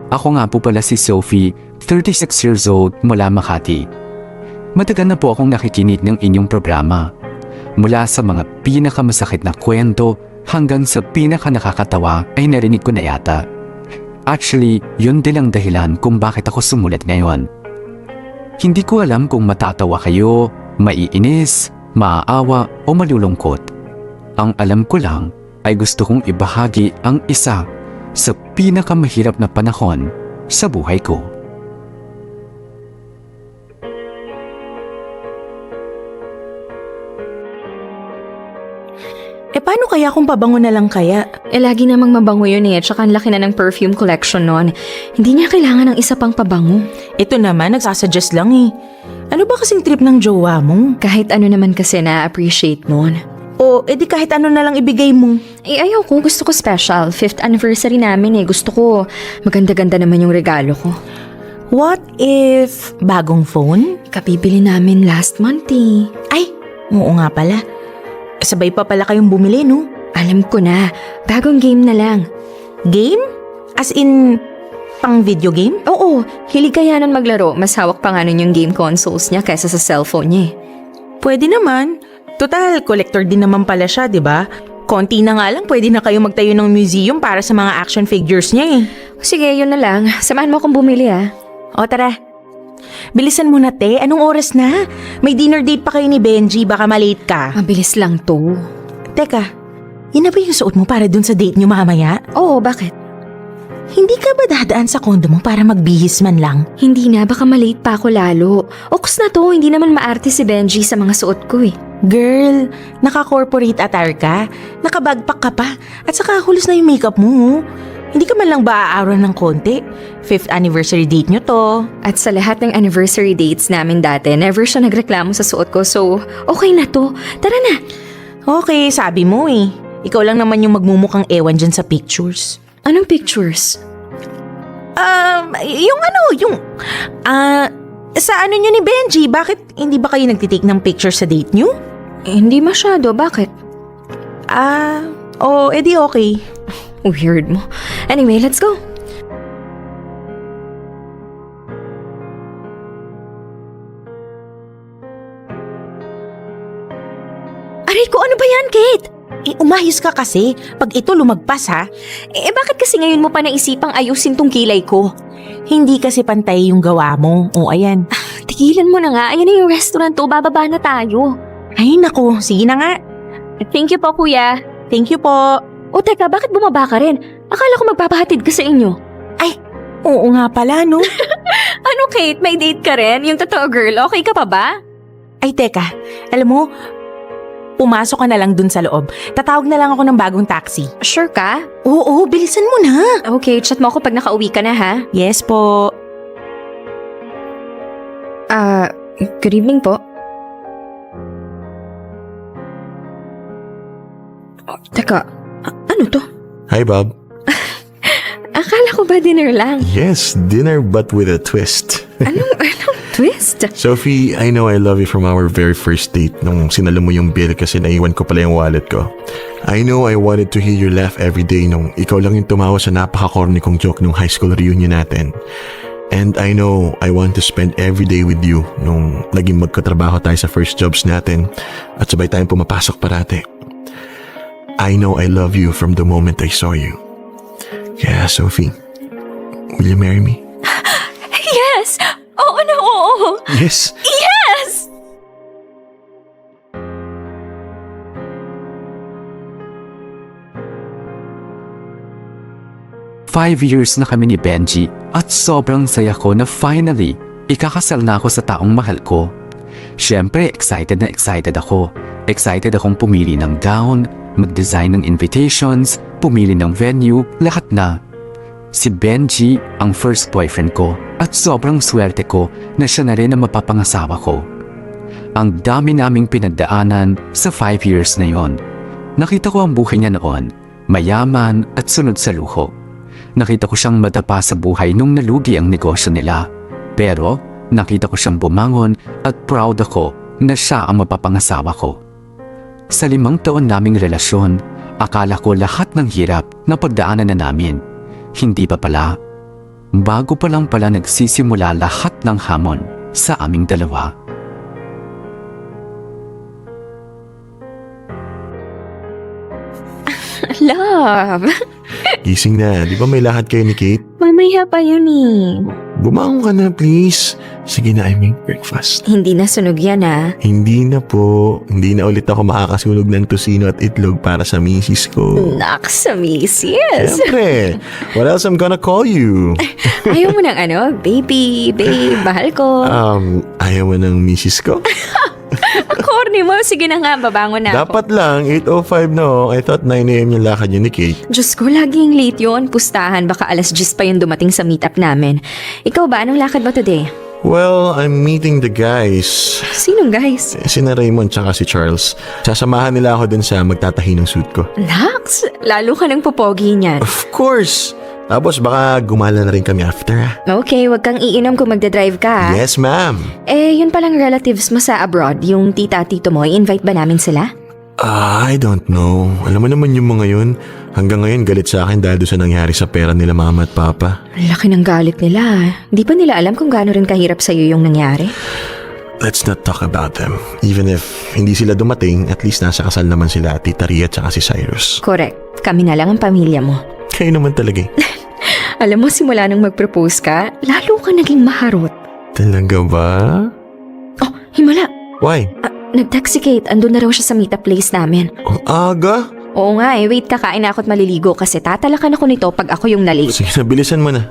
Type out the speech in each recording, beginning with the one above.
Ako nga po pala si Sophie, 36 years old, mula Makati. Matagal na po akong nakikinig ng inyong programa. Mula sa mga pinakamasakit na kwento hanggang sa pinakanakakatawa ay narinig ko na yata. Actually, yun din ang dahilan kung bakit ako sumulat ngayon. Hindi ko alam kung matatawa kayo, maiinis, maaawa o malulungkot. Ang alam ko lang ay gusto kong ibahagi ang isa sa pinakamahirap na panahon sa buhay ko. Paano kaya kung pabango na lang kaya? Lagi namang mabango yun tsaka ang laki na ng perfume collection nun. Hindi niya kailangan ng isa pang pabango. Ito naman, nagsasuggest lang Ano ba kasing trip ng jowa mo? Kahit ano naman kasi na-appreciate nun. O, edi kahit ano na lang ibigay mo. Ayaw ko, gusto ko special. 5th anniversary namin Gusto ko maganda-ganda naman yung regalo ko. What if bagong phone? Kapibili namin last month Ay, oo nga pala. Sabay pa pala kayong bumili, no? Alam ko na, bagong game na lang. Game? As in, pang video game? Oo, hilig kaya nun maglaro. Mas hawak pa nga nun yung game consoles niya kaysa sa cellphone niya Pwede naman. Total, collector din naman pala siya, di ba? Konti na nga lang, pwede na kayo magtayo ng museum para sa mga action figures niya Sige, yun na lang. Samahan mo akong bumili O tara. Bilisan mo na, te. Anong oras na? May dinner date pa kayo ni Benji. Baka malate ka. Mabilis lang to. Teka, yun na ba yung suot mo para dun sa date niyo mamaya? Oo, bakit? Hindi ka ba dadaan sa kondo mo para magbihis man lang? Hindi na, baka malate pa ako lalo. Oks na to, hindi naman maarte si Benji sa mga suot ko Girl, naka-corporate attire ka, nakabagpak ka pa, at saka hulos na yung makeup mo. Hindi ka man lang ba aaron ng konti? 5th anniversary date nyo to. At sa lahat ng anniversary dates namin dati, never siya nagreklamo sa suot ko, so okay na to. Tara na. Okay, sabi mo Ikaw lang naman yung magmumukhang ewan dyan sa pictures. Anong pictures? Sa ano nyo ni Benji, bakit hindi ba kayo nagtitake ng picture sa date nyo? Hindi masyado, bakit? Edi okay. Weird mo. Anyway, let's go. Aray ko, ano ba yan, Kate? Umayos ka kasi. Pag ito lumagpas ha. Bakit kasi ngayon mo pa naisipang ayusin tong kilay ko? Hindi kasi pantay yung gawa mo. O ayan. Tigilan mo na nga. Ayan na yung restaurant to. Bababa na tayo. Ay nako, sige na nga. Thank you po, kuya. Thank you po. O teka, bakit bumaba ka rin? Akala ko magpapahatid ka sa inyo. Ay, oo nga pala no. Ano, Kate? May date ka rin? Yung totoo, girl. Okay ka pa ba? Ay teka, alam mo, pumasok ka na lang dun sa loob. Tatawag na lang ako ng bagong taxi. Sure ka? Oo, bilisan mo na. Okay, chat mo ako pag nakauwi ka na, ha? Yes po. Good evening po. Teka, ano to? Hi, Bob. Akala ko ba dinner lang? Yes, dinner but with a twist. Anong twist? Sophie, I know I love you from our very first date nung sinalo mo yung bill kasi naiwan ko pala yung wallet ko. I know I wanted to hear your laugh every day nung ikaw lang yung tumawa sa napaka-corny kong joke nung high school reunion natin. And I know I want to spend every day with you nung naging magkatrabaho tayo sa first jobs natin at sabay tayong pumapasok parate. I know I love you from the moment I saw you. Kaya, Sophie, will you marry me? Yes! Oo na, oo! Yes! Yes! Five years na kami ni Benji at sobrang saya ko na finally, ikakasal na ako sa taong mahal ko. Siyempre, excited na excited ako. Excited akong pumili ng gown, mag-design ng invitations, pumili ng venue, lahat na. Si Benji ang first boyfriend ko at sobrang swerte ko na siya na rin ang mapapangasawa ko. Ang dami naming pinagdaanan sa 5 years na yon. Nakita ko ang buhay niya noon, mayaman at sunod sa luho. Nakita ko siyang madapa sa buhay nung nalugi ang negosyo nila. Pero nakita ko siyang bumangon at proud ako na siya ang mapapangasawa ko. Sa 5 taon naming relasyon, akala ko lahat ng hirap na pagdaanan na namin. Hindi pa pala. bago pa lang pala nagsisimula lahat ng hamon sa aming dalawa. Love, Gising na, di ba may lakad kayo ni Kate? mamaya pa yun eh. Bumangon ka na please. Sige na, I make breakfast. Hindi na sunog yan ah. Hindi na po. Hindi na ulit ako makakasunog ng tosino at itlog para sa misis ko. Naks, sa misis. Siyempre. What else I'm gonna call you? Ayaw mo ng ano, baby, babe, mahal ko. Ayaw mo ng misis ko? Corny mo, sige na nga, babangon na ako. Dapat lang, 8:05 no. I thought 9 a.m. yung lakad yun ni Kate. Diyos ko, laging late yun. Pustahan, baka alas 10 pa yung dumating sa meetup namin. Ikaw ba, anong lakad mo today? Well, I'm meeting the guys. Sinong guys? Sina Raymond tsaka si Charles. Sasamahan nila ako dun sa magtatahi ng suit ko. Naks, lalo ka ng popogi niyan. Of course! Tapos baka gumala na rin kami after. Okay, wag kang iinom kung magdadrive ka. Yes, ma'am. Eh, yun palang relatives mo sa abroad, yung tita-tito mo, i-invite ba namin sila? I don't know. Alam mo naman yung mga yun. Hanggang ngayon galit sa akin dahil doon sa nangyari sa pera nila mama at papa. Ang laki ng galit nila. Di ba nila alam kung gaano rin kahirap sa'yo yung nangyari? Let's not talk about them. Even if hindi sila dumating, at least nasa kasal naman sila Tita Ria at saka si Cyrus. Correct. Kami na lang ang pamilya mo. Kayo naman talaga eh. Alam mo, simula nang mag-propose ka, lalo ka naging maharot. Talaga ba? Oh, himala. Why? Nag-text si Kate, andun na raw siya sa meetup place namin. Ang aga? Oo nga eh, wait, kakain na ako't maliligo kasi tatalakan ako nito pag ako yung nalate. Sige na, bilisan mo na.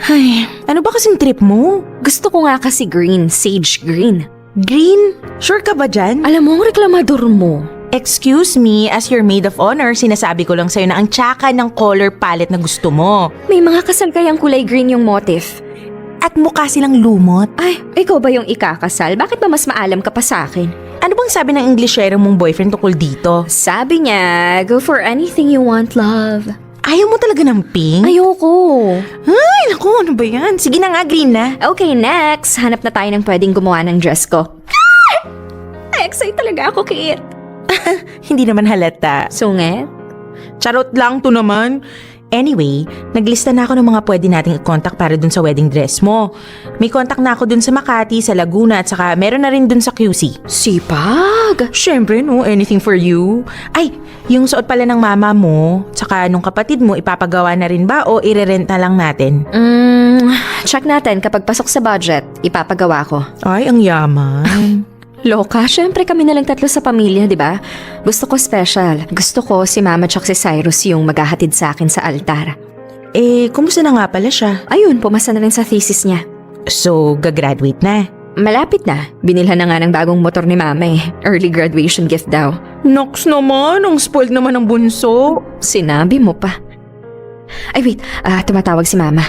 Ay, ano ba kasing trip mo? Gusto ko nga kasi green, sage green. Green? Sure ka ba dyan? Alam mo, ang reklamador mo. Excuse me, as your maid of honor, sinasabi ko lang sa'yo na ang tsaka ng color palette na gusto mo. May mga kasal kayang kulay green yung motif. At mukha silang lumot. Ay, ikaw ba yung ikakasal? Bakit ba mas maalam ka pa sa akin? Ano bang sabi ng Englishero mong boyfriend tungkol dito? Sabi niya, go for anything you want, love. Ayaw mo talaga ng pink? Ayoko. Ay, naku, ano ba yan? Sige na nga, green na. Okay, next. Hanap na tayo ng pwedeng gumawa ng dress ko. Excited talaga ako, Kate. Hindi naman halata. Sungit? Charot lang to naman. Anyway, naglista na ako ng mga pwede nating i-contact para dun sa wedding dress mo. May contact na ako dun sa Makati, sa Laguna, at saka meron na rin dun sa QC. Sipag. Siyempre, no, anything for you. Ay, yung suot pala ng mama mo, tsaka nung kapatid mo, ipapagawa na rin ba o irerent na lang natin? Check natin kapag pasok sa budget, ipapagawa ko. Ay, ang yaman. Loka, syempre kami na lang tatlo sa pamilya, di ba? Gusto ko special. Gusto ko si Mama tsaka si Cyrus yung maghahatid sa akin sa altar. Eh, kumusta na nga pala siya? Ayun, pumasa na rin sa thesis niya. So, gagraduate na. Malapit na. Binilhan na nga ng bagong motor ni Mama eh. Early graduation gift daw. Nox naman, ang spoiled naman ng bunso. Sinabi mo pa. Ay wait, tumatawag si Mama.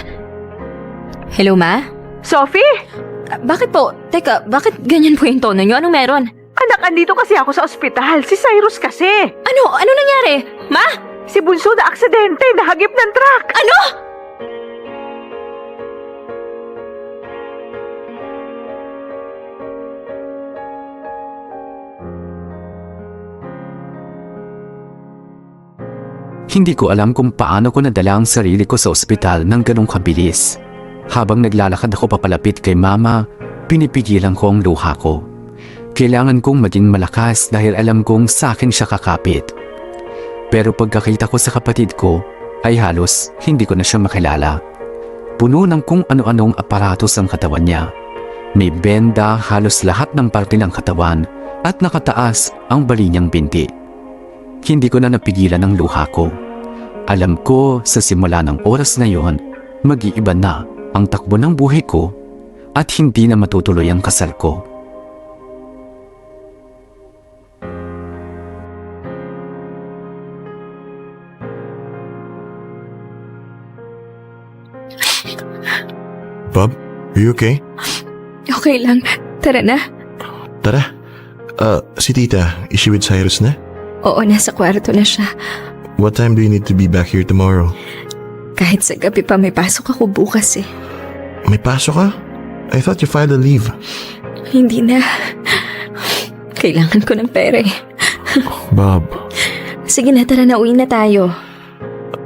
Hello, Ma? Sophie? Bakit po? Teka, bakit ganyan po yung tono niyo? Anong meron? Anak, andito kasi ako sa ospital. Si Cyrus kasi. Ano nangyari? Ma? Si Bunso na aksidente, nahagip ng truck. Ano? Hindi ko alam kung paano ko nadala ang sarili ko sa ospital ng ganong kabilis. Habang naglalakad ako papalapit kay mama, pinipigilan ko ang luha ko. Kailangan kong maging malakas dahil alam kong sa akin siya kakapit. Pero pagkakita ko sa kapatid ko, ay halos hindi ko na siya makilala. Puno ng kung ano-anong aparatos ang katawan niya. May benda halos lahat ng parte ng katawan at nakataas ang bali niyang binti. Hindi ko na napigilan ang luha ko. Alam ko sa simula ng oras na yon, mag-iiba na ang takbo ng buhay ko at hindi na matutuloy ang kasal ko. Bob, are you okay? Okay lang. Tara na. Tara. Si Tita, is she with Cyrus na? Oo, nasa kwarto na siya. What time do you need to be back here tomorrow? Kahit sa gabi pa may pasok ako bukas eh. May pasok ka? I thought you filed a leave. Hindi na. Kailangan ko ng pera eh. Bob, Sige na, tara na, uwi na tayo.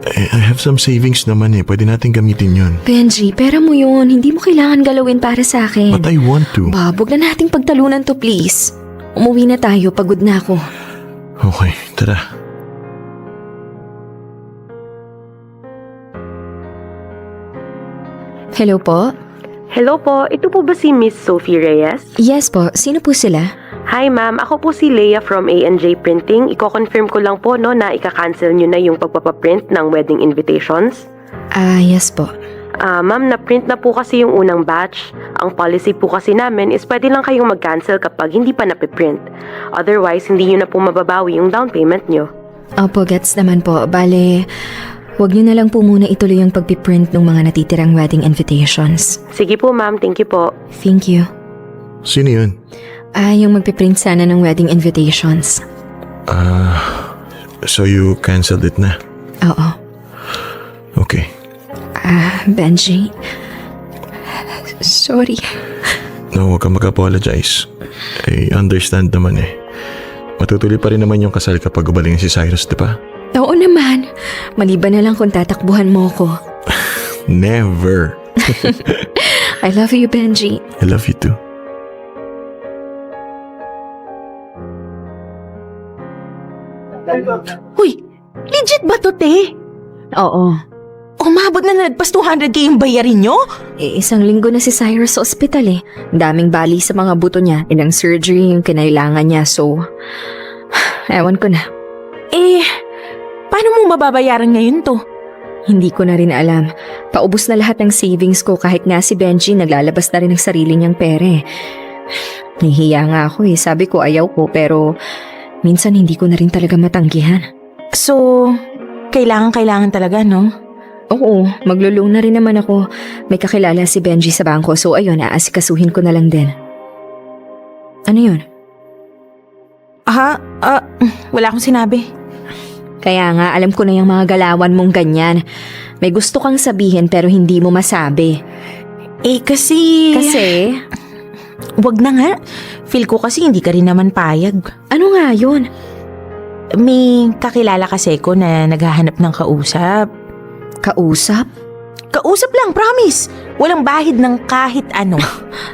I have some savings naman eh. Pwede natin gamitin yun. Benji, pera mo yun. Hindi mo kailangan galawin para sa akin. But I want to. Bob, huwag na nating pagtalunan to, please. Umuwi na tayo, pagod na ako. Okay, tara. Hello po? Hello po, ito po ba si Miss Sophie Reyes? Yes po, sino po sila? Hi ma'am, ako po si Leia from A&J Printing. Iko-confirm ko lang po no na ika-cancel nyo na yung pagpapaprint ng wedding invitations. Yes po. Ma'am, na-print na po kasi yung unang batch. Ang policy po kasi namin is pwede lang kayong mag-cancel kapag hindi pa napiprint. Otherwise, hindi nyo na po mababawi yung down payment nyo. Opo, gets naman po. Bale, huwag niyo na lang po muna ituloy yung pagpiprint ng mga natitirang wedding invitations. Sige po ma'am, thank you po. Thank you. Sino yun? Yung magpiprint sana ng wedding invitations. So you canceled it na? Oo. Okay. Benji. Sorry. No, huwag kang mag-apologize. I understand naman eh. Matutuloy pa rin naman yung kasal kapag ubaling si Cyrus, di ba? Oo naman. Maliban na lang kung tatakbuhan mo ko. Never. I love you, Benji. I love you too. Huy, legit ba to, te? Oo. Umabot na nagpas 200K yung bayarin nyo? Isang linggo na si Cyrus sa ospital eh. Daming bali sa mga buto niya. Ilang surgery yung kinailangan niya. So, ewan ko na. Paano mo mababayaran ngayon to? Hindi ko na rin alam. Paubos na lahat ng savings ko kahit nga si Benji naglalabas na rin ng sarili niyang pere. Nahihiya nga ako eh. Sabi ko ayaw ko pero minsan hindi ko na rin talaga matanggihan. So, kailangan talaga, no? Oo, maglo-loan na rin naman ako. May kakilala si Benji sa bangko so ayun, aasikasuhin ko na lang din. Ano yun? Wala akong sinabi. Kaya nga, alam ko na yung mga galawan mong ganyan. May gusto kang sabihin pero hindi mo masabi. Kasi... Wag na nga. Feel ko kasi hindi ka rin naman payag. Ano nga yun? May kakilala kasi ko na naghahanap ng kausap. Kausap? Kausap lang, promise. Walang bahid ng kahit ano.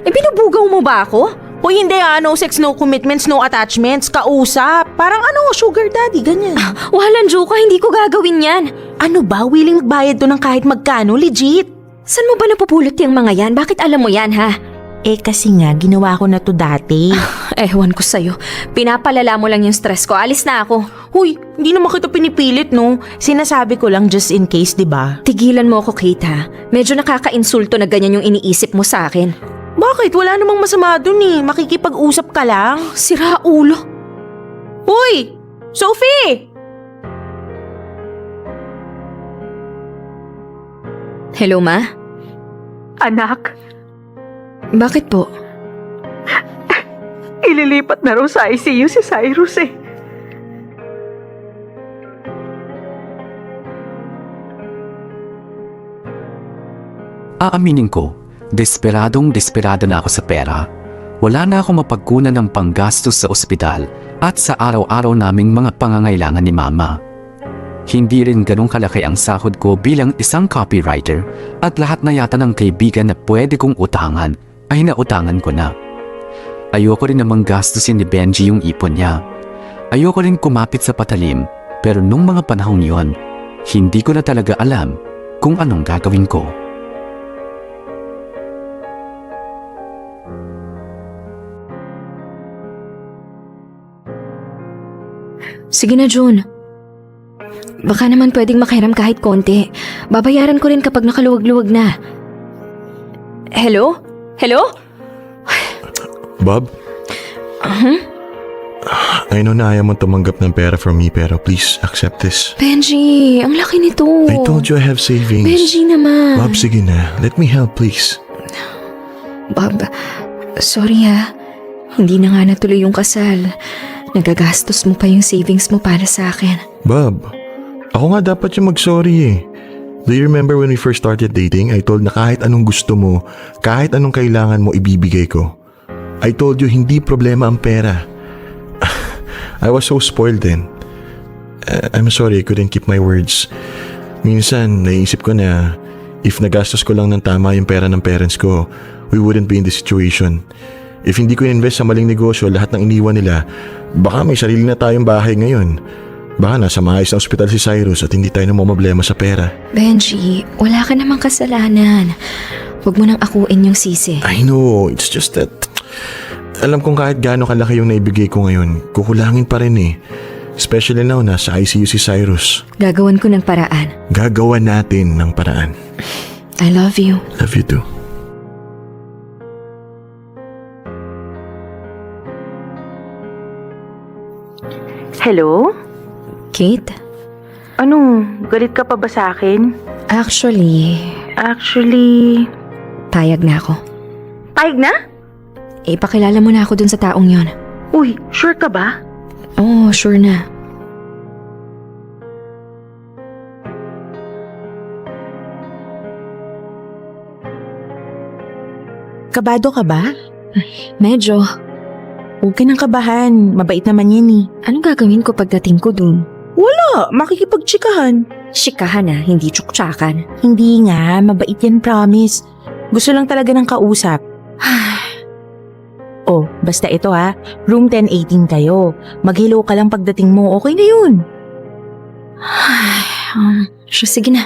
Binubugaw mo ba ako? Hoy, hindi no sex, no commitments, no attachments. Kausap. Parang sugar daddy, ganyan. Walang joke, hindi ko gagawin yan. Ano ba? Willing magbayad to ng kahit magkano? Legit. Saan mo ba napupulot yung mga yan? Bakit alam mo yan, ha? Kasi nga, ginawa ko na to dati. Ewan ko sa'yo. Pinapalala mo lang yung stress ko. Alis na ako. Huy, hindi naman kita pinipilit, no? Sinasabi ko lang just in case, di ba? Tigilan mo ako, Kate, ha? Medyo nakaka-insulto na ganyan yung iniisip mo sa akin. Bakit? Wala namang masama dun eh. Makikipag-usap ka lang. Sira ulo. Huy! Sophie! Hello, Ma? Anak, Bakit po? ililipat na raw sa ICU si Cyrus eh. Aaminin ko, desperada na ako sa pera. Wala na akong mapagkunan ng panggastos sa ospital at sa araw-araw naming mga pangangailangan ni Mama. Hindi rin ganun kalaki ang sahod ko bilang isang copywriter at lahat na yata ng kaibigan na pwede kong utangan ay nautangan ko na. Ayoko rin namang gastusin ni Benji yung ipon niya. Ayoko rin kumapit sa patalim pero nung mga panahong yon, hindi ko na talaga alam kung anong gagawin ko. Sige na, June. Baka naman pwedeng makahiram kahit konti. Babayaran ko rin kapag nakaluwag-luwag na. Hello? Hello? Bob? I know na ayaw mo tumanggap ng pera from me pero please accept this. Benji, ang laki nito. I told you I have savings. Benji naman. Bob, sige na. Let me help, please. Bob, sorry ha. Hindi na nga natuloy yung kasal. Nagagastos mo pa yung savings mo para sa akin. Bob, ako nga dapat yung mag-sorry eh. Do you remember when we first started dating, I told na kahit anong gusto mo, kahit anong kailangan mo, ibibigay ko. I told you hindi problema ang pera. I was so spoiled then. I'm sorry I couldn't keep my words. Minsan, naisip ko na if nagastos ko lang ng tama yung pera ng parents ko, we wouldn't be in this situation. If hindi ko invest sa maling negosyo lahat ng iniwan nila, baka may sarili na tayong bahay ngayon. Baka nasa maayos na ospital si Cyrus at hindi tayo na problema sa pera. Benji, wala ka namang kasalanan. Huwag mo nang akuin yung sisi. I know, it's just that alam kong kahit gaano kalaki yung naibigay ko ngayon, kukulangin pa rin eh. Especially now nasa ICU si Cyrus. Gagawan ko ng paraan. Gagawa natin ng paraan. I love you. Love you too. Hello? Kate? Ano, galit ka pa ba sa akin? Actually, payag na ako. Payag na? Ipakilala mo na ako dun sa taong yon. Uy, sure ka ba? Oo, sure na. Kabado ka ba? Medyo. Huwag ka nang kabahan. Mabait naman yan eh. Anong gagawin ko pagdating ko dun? Makikipagtsikahan. Shikahan na, hindi tsuktsakan. Hindi nga, mabait yan, promise. Gusto lang talaga ng kausap. Oh, basta ito ha. Room 1018 kayo. Mag-hello ka lang pagdating mo, okay na yun. Sige na.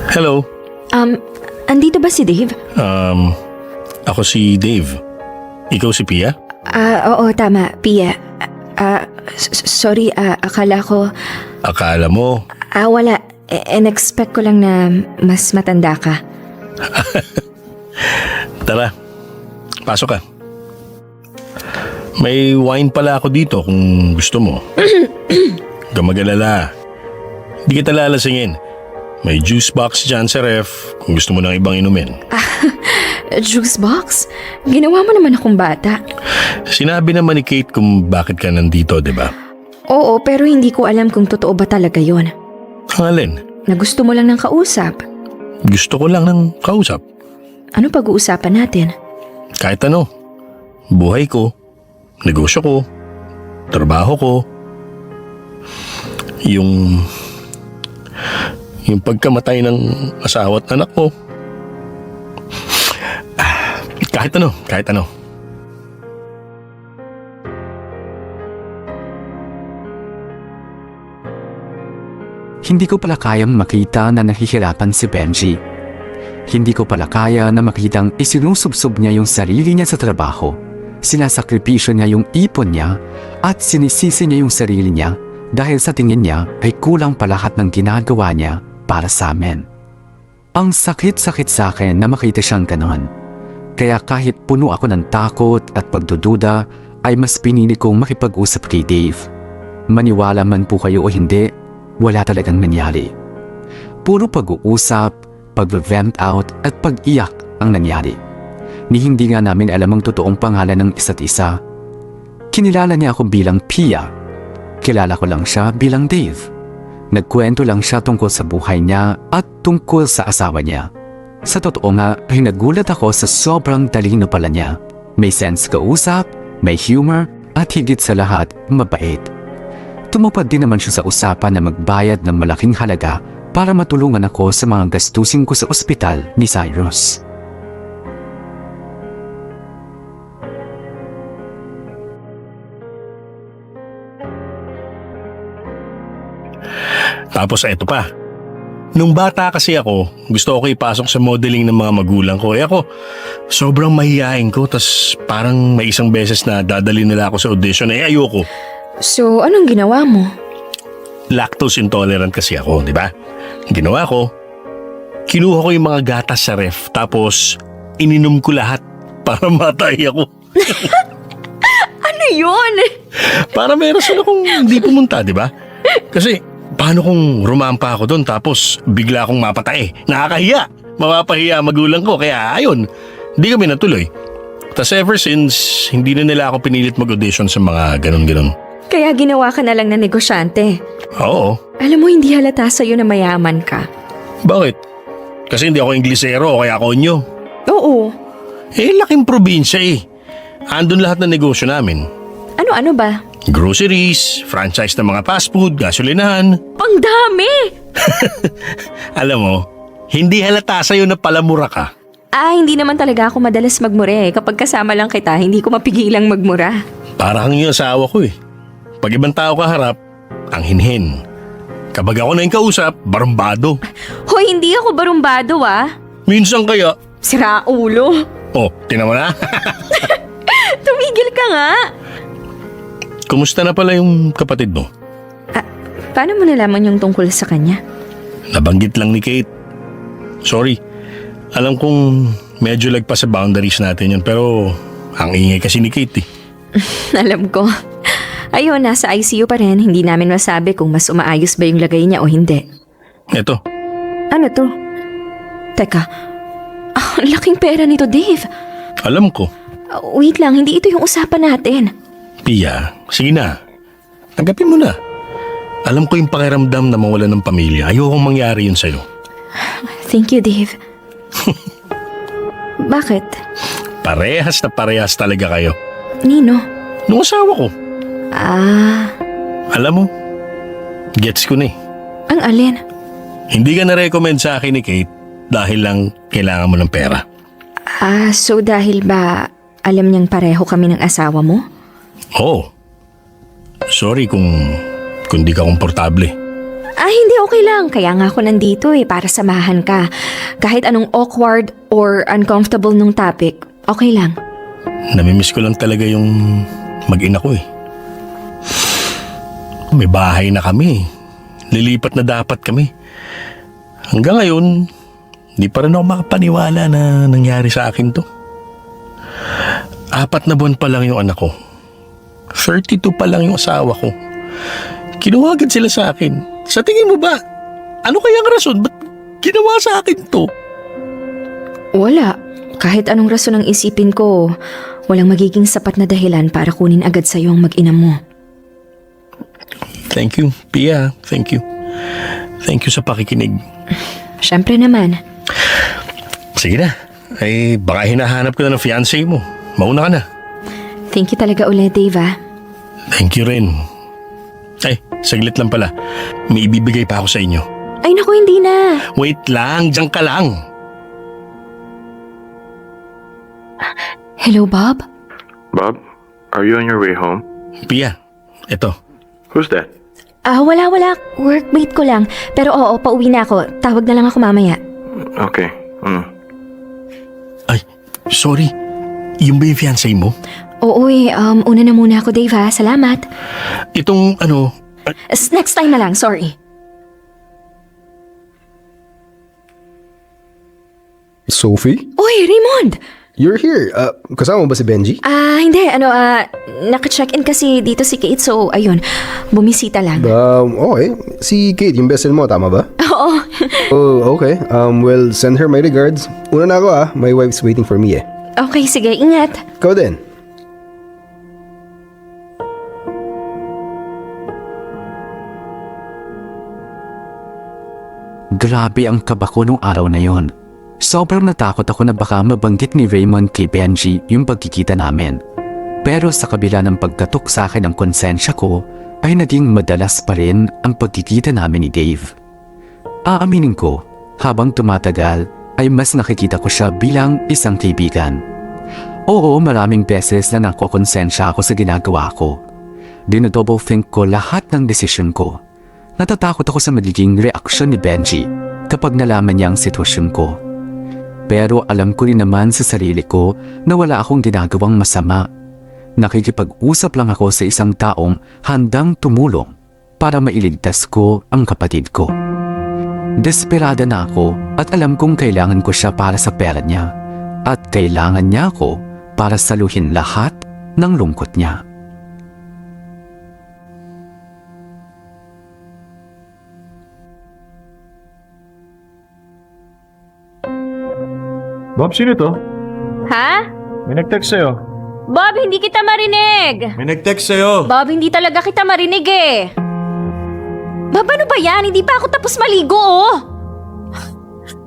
Hello. Andito ba si Dave? Ako si Dave. Ikaw si Pia? Oo, tama. Pia. Sorry, akala ko... Akala mo? Wala. In-expect ko lang na mas matanda ka. Tara, pasok ka. May wine pala ako dito kung gusto mo. Huwag kang mag-alala. Hindi kita lalasingin. May juice box dyan sa ref kung gusto mo ng ibang inumin. Juice box? Ginawa mo naman akong bata. Sinabi naman ni Kate kung bakit ka nandito, di ba? Oo, pero hindi ko alam kung totoo ba talaga yon. Ang alin? Na gusto mo lang ng kausap. Gusto ko lang ng kausap. Ano pag-uusapan natin? Kahit ano. Buhay ko, negosyo ko, trabaho ko, yung pagkamatay ng asawa at anak ko. Kahit ano. Hindi ko pala kayang makita na nahihirapan si Benji. Hindi ko pala kaya na makitang isinusubsob niya yung sarili niya sa trabaho. Sinasakripisyo niya yung ipon niya at sinisisi niya yung sarili niya dahil sa tingin niya ay kulang pa lahat ng ginagawa niya para sa amin. Ang sakit-sakit sa akin na makita siyang ganon. Kaya kahit puno ako ng takot at pagdududa ay mas pinili kong makipag-usap kay Dave. Maniwala man po kayo o hindi, wala talagang nangyari. Puro pag-uusap, pag-vent out at pag-iyak ang nangyari. Ni hindi nga namin alam ang totoong pangalan ng isa't isa. Kinilala niya ako bilang Pia. Kilala ko lang siya bilang Dave. Nagkwento lang siya tungkol sa buhay niya at tungkol sa asawa niya. Sa totoo nga ay nagulat ako sa sobrang talino pala niya. May sense kausap, may humor at higit sa lahat mabait. Tumupad din naman siya sa usapan na magbayad ng malaking halaga para matulungan ako sa mga gastusin ko sa ospital ni Cyrus. Tapos eto pa. Nung bata kasi ako, gusto ko ipasok sa modeling ng mga magulang ko. Ako, sobrang mahihain ko. Tas parang may isang beses na dadali nila ako sa audition. Ayoko. So, anong ginawa mo? Lactose intolerant kasi ako, di ba? Ginawa ko, kinuha ko yung mga gatas sa ref. Tapos, ininom ko lahat para matay ako. Ano yun? Para meron sila kung hindi pumunta, di ba? Kasi, paano kung rumampa ako doon tapos bigla akong mapatay? Nakakahiya. Mapapahiya magulang ko. Kaya ayun, hindi kami natuloy. Tas ever since, hindi na nila ako pinilit mag-audition sa mga ganun-ganun. Kaya ginawa ka na lang na negosyante. Oo. Alam mo, hindi halata sa'yo na mayaman ka. Bakit? Kasi hindi ako Inglesero o kaya konyo. Oo. Laking probinsya eh. Andun lahat ng negosyo namin. Ano-ano ba? Groceries, franchise ng mga fast food, gasolinahan. Ang dami! Alam mo, hindi halata sa'yo na palamura ka. Hindi naman talaga ako madalas magmura eh. Kapag kasama lang kita, hindi ko mapigilang magmura. Para kang yung asawa ko eh. Pag ibang tao kaharap, ang hinhin. Kapag ako na yung kausap, barumbado. Hoy, hindi ako barumbado Minsan kaya, Sira ulo. tinan mo na. Tumigil ka nga. Kumusta na pala yung kapatid mo? Paano mo nalaman yung tungkol sa kanya? Nabanggit lang ni Kate. Sorry. Alam kong medyo lagpas sa boundaries natin yun, pero ang ingay kasi ni Kate eh. Alam ko. Ayun, nasa ICU pa rin. Hindi namin masabi kung mas umaayos ba yung lagay niya o hindi. Eto, Ano to? Teka. Ang laking pera nito, Dave. alam ko. Wait lang, hindi ito yung usapan natin. Pia, sige na. Tanggapin mo na. Alam ko yung pakiramdam na mawala ng pamilya. Ayokong mangyari yun sa'yo. Thank you, Dave. Bakit? Parehas na parehas talaga kayo. Nino? Nung asawa ko. Alam mo, gets ko na eh. Ang alin? Hindi ka na-recommend sa akin ni Kate dahil lang kailangan mo ng pera. So dahil ba alam niyang pareho kami ng asawa mo? Oo. Sorry kung di ka komportable. Hindi okay lang. Kaya nga ako nandito para samahan ka. Kahit anong awkward or uncomfortable nung topic, okay lang. Namimiss ko lang talaga yung mag-ina ko eh. May bahay na kami. Lilipat na dapat kami. Hanggang ngayon, di pa rin ako makapaniwala na nangyari sa akin to. 4 na buwan pa lang yung anak ko. 32 pa lang yung asawa ko. Kinuha agad sila sa akin. Sa tingin mo ba, ano kayang rason? Ba't ginawa sa akin to? Wala. Kahit anong rason ang isipin ko, walang magiging sapat na dahilan para kunin agad sa'yo ang mag-ina mo. Thank you, Pia. Thank you. Thank you sa pakikinig. Siyempre naman. Sige na. Baka hinahanap ko na ng fiancé mo. Mauna ka na. Thank you talaga ulit, Dave. Thank you rin. Saglit lang pala. May ibibigay pa ako sa inyo. Ay naku, hindi na. Wait lang, diyan ka lang. Hello, Bob? Bob, are you on your way home? Pia, eto. Who's that? Wala. Workmate ko lang. Pero oo, pauwi na ako. Tawag na lang ako mamaya. Okay. Ay, sorry. Yung ba yung fiancé mo? Oo una na muna ako, Dave Salamat. Itong Next time na lang, sorry. Sophie? Uy, Raymond! You're here. Kasama mo ba si Benji? Hindi. Naka-check-in kasi dito si Kate, so ayun, bumisita lang. Okay. Si Kate, yung best friend mo, tama ba? Oo. Oh, okay. Well, send her my regards. Una na ako my wife's waiting for me Okay, sige, ingat. Ikaw din. Grabe ang kaba ko nung araw na yon. Sobrang natakot ako na baka mabanggit ni Raymond kay Benji yung pagkikita namin. Pero sa kabila ng pagkatok sa akin ng konsensya ko, ay naging madalas pa rin ang pagkikita namin ni Dave. Aaminin ko, habang tumatagal ay mas nakikita ko siya bilang isang kaibigan. Oo, maraming beses na nakokonsensya ako sa ginagawa ko. Dinodouble think ko lahat ng desisyon ko. Natatakot ako sa magiging reaksyon ni Benji kapag nalaman niya ang sitwasyon ko. Pero alam ko rin naman sa sarili ko na wala akong ginagawang masama. Nakikipag-usap lang ako sa isang taong handang tumulong para mailigtas ko ang kapatid ko. Desperada na ako at alam kong kailangan ko siya para sa pera niya at kailangan niya ako para saluhin lahat ng lungkot niya. Bob, sino to? Ha? May nag-text sa'yo. Bob, hindi kita marinig! May nag-text sa'yo. Bob, hindi talaga kita marinig eh! Bob, ano ba yan? Hindi pa ako tapos maligo oh!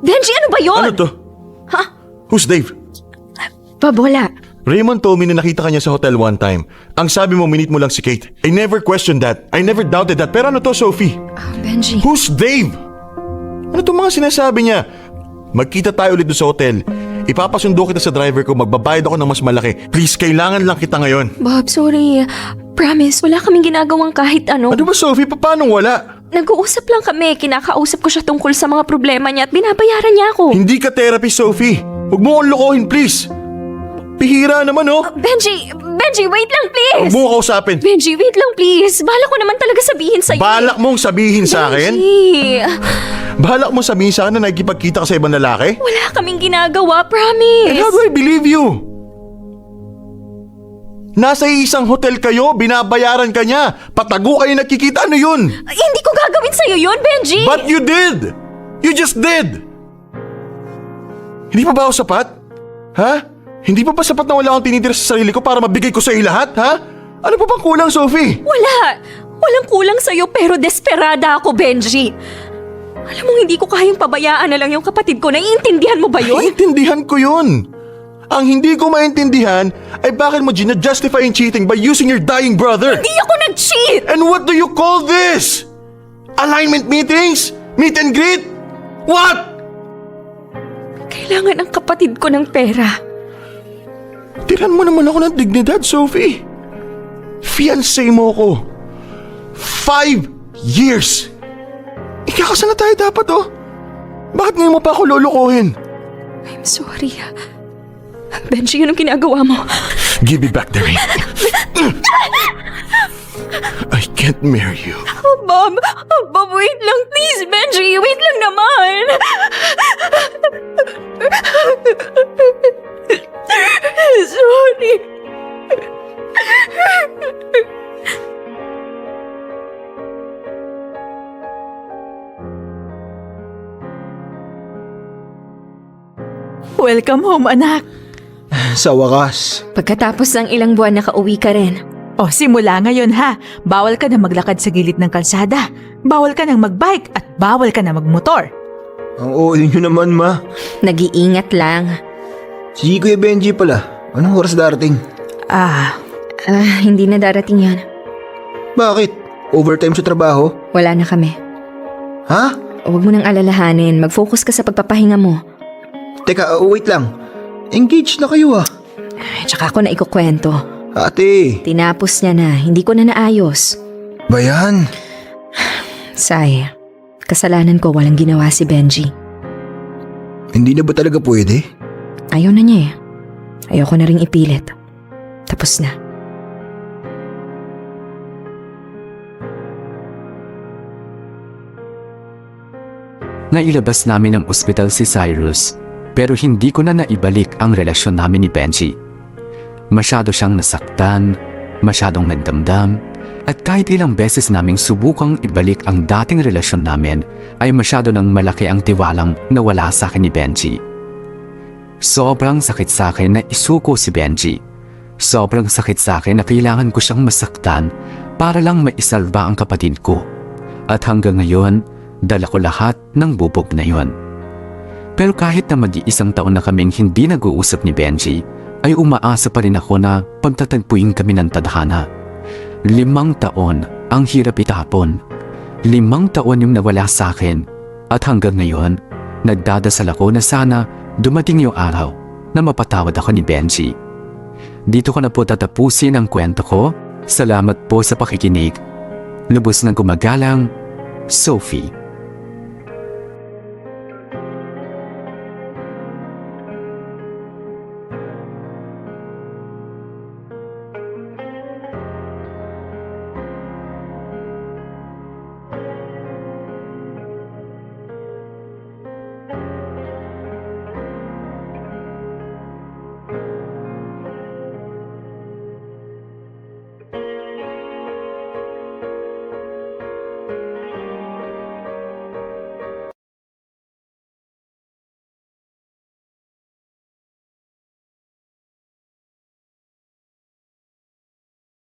Benji, ano ba yun? Ano to? Ha? Who's Dave? Bob, wala. Raymond told me na nakita ka niya sa hotel one time. Ang sabi mo, minute mo lang si Kate. I never questioned that. I never doubted that. Pero ano to, Sophie? Benji. Who's Dave? Ano to mga sinasabi niya? Magkita tayo ulit doon sa hotel. Ipapasundo kita sa driver ko, magbabayad ako ng mas malaki. Please, kailangan lang kita ngayon. Bob, sorry. Promise, wala kaming ginagawang kahit ano. Ano ba, Sophie? Paano wala? Nag-uusap lang kami. Kinakausap ko siya tungkol sa mga problema niya at binabayaran niya ako. Hindi ka therapy, Sophie. Huwag mo akong lokohin, please. Pihira naman, oh. Benji, wait lang please. Huwag mo ako kausapin. Benji, wait lang please. Balak ko naman talaga sabihin sa'yo. Balak mong sabihin sa akin? Benji, Balak mong sabihin sa akin na nagkipagkita ka sa ibang lalaki? wala kaming ginagawa, promise. And how do I believe you? Nasa isang hotel kayo, binabayaran ka niya. Patago kayo nagkikita, ano yun? Ay, hindi ko gagawin sa'yo yun, Benji. But you did! You just did! Hindi pa ba ako sapat? Ha? Hindi pa ba sapat na wala akong tinitira sa sarili ko para mabigay ko sa iyo lahat, ha? Ano pa bang kulang, Sophie? Wala. Walang kulang sa'yo pero desperada ako, Benji. Alam mo, hindi ko kayang pabayaan na lang yung kapatid ko. Naiintindihan mo ba yun? Naiintindihan ko yun. Ang hindi ko maintindihan ay bakit mo gina-justify yung cheating by using your dying brother. Hindi ako nag-cheat! And what do you call this? Alignment meetings? Meet and greet? What? Kailangan ng kapatid ko ng pera. Tiran mo naman ako ng dignidad, Sophie. Fiancé mo ko. 5 years. Ikakasal na tayo dapat, oh. Bakit ngayon mo pa ako lolokohin? I'm sorry. Benji, yun ang ginagawa mo. Give me back the ring. I can't marry you. Bob, wait lang please, Benji. Wait lang naman. Sorry. Welcome home, anak. Sa wakas. Pagkatapos ng ilang buwan, nakauwi ka rin. O, simula ngayon ha. Bawal ka na maglakad sa gilid ng kalsada. Bawal ka nang magbike at bawal ka na magmotor. Ang oo nyo naman, ma. Nag-iingat lang. Si Kuya Benji pala. Anong oras darating? Hindi na darating yan. Bakit? Overtime sa trabaho? Wala na kami. Ha? Huwag mo nang alalahanin. Mag-focus ka sa pagpapahinga mo. Teka, wait lang. Engaged na kayo ah. Tsaka ako na ikukwento. Ate. Tinapos niya na. Hindi ko na naayos. Ba yan? Say, kasalanan ko walang ginawa si Benji. Hindi na ba talaga pwede? Ayaw na niya eh. Ayaw ko na ring ipilit. Tapos na. Nailabas namin ng ospital si Cyrus, pero hindi ko na naibalik ang relasyon namin ni Benji. Masyado siyang nasaktan, masyadong nagdamdam, at kahit ilang beses naming subukang ibalik ang dating relasyon namin, ay masyado nang malaki ang tiwalang nawala sa akin ni Benji. Sobrang sakit sa akin na isuko si Benji. Sobrang sakit sa akin na kailangan ko siyang masaktan para lang maisalba ang kapatid ko. At hanggang ngayon, dala ko lahat ng bubog na yon. Pero kahit na mag-iisang taon na kaming hindi nag-uusap ni Benji, ay umaasa pa rin ako na pagtatagpuin kami ng tadhana. 5 taon ang hirap itapon. 5 taon yung nawala sa akin. At hanggang ngayon, nagdadasal ako na sana dumating yung araw na mapatawad ako ni Benji. Dito ko na po tatapusin ang kwento ko. Salamat po sa pakikinig. Lubos ng gumagalang, Sophie.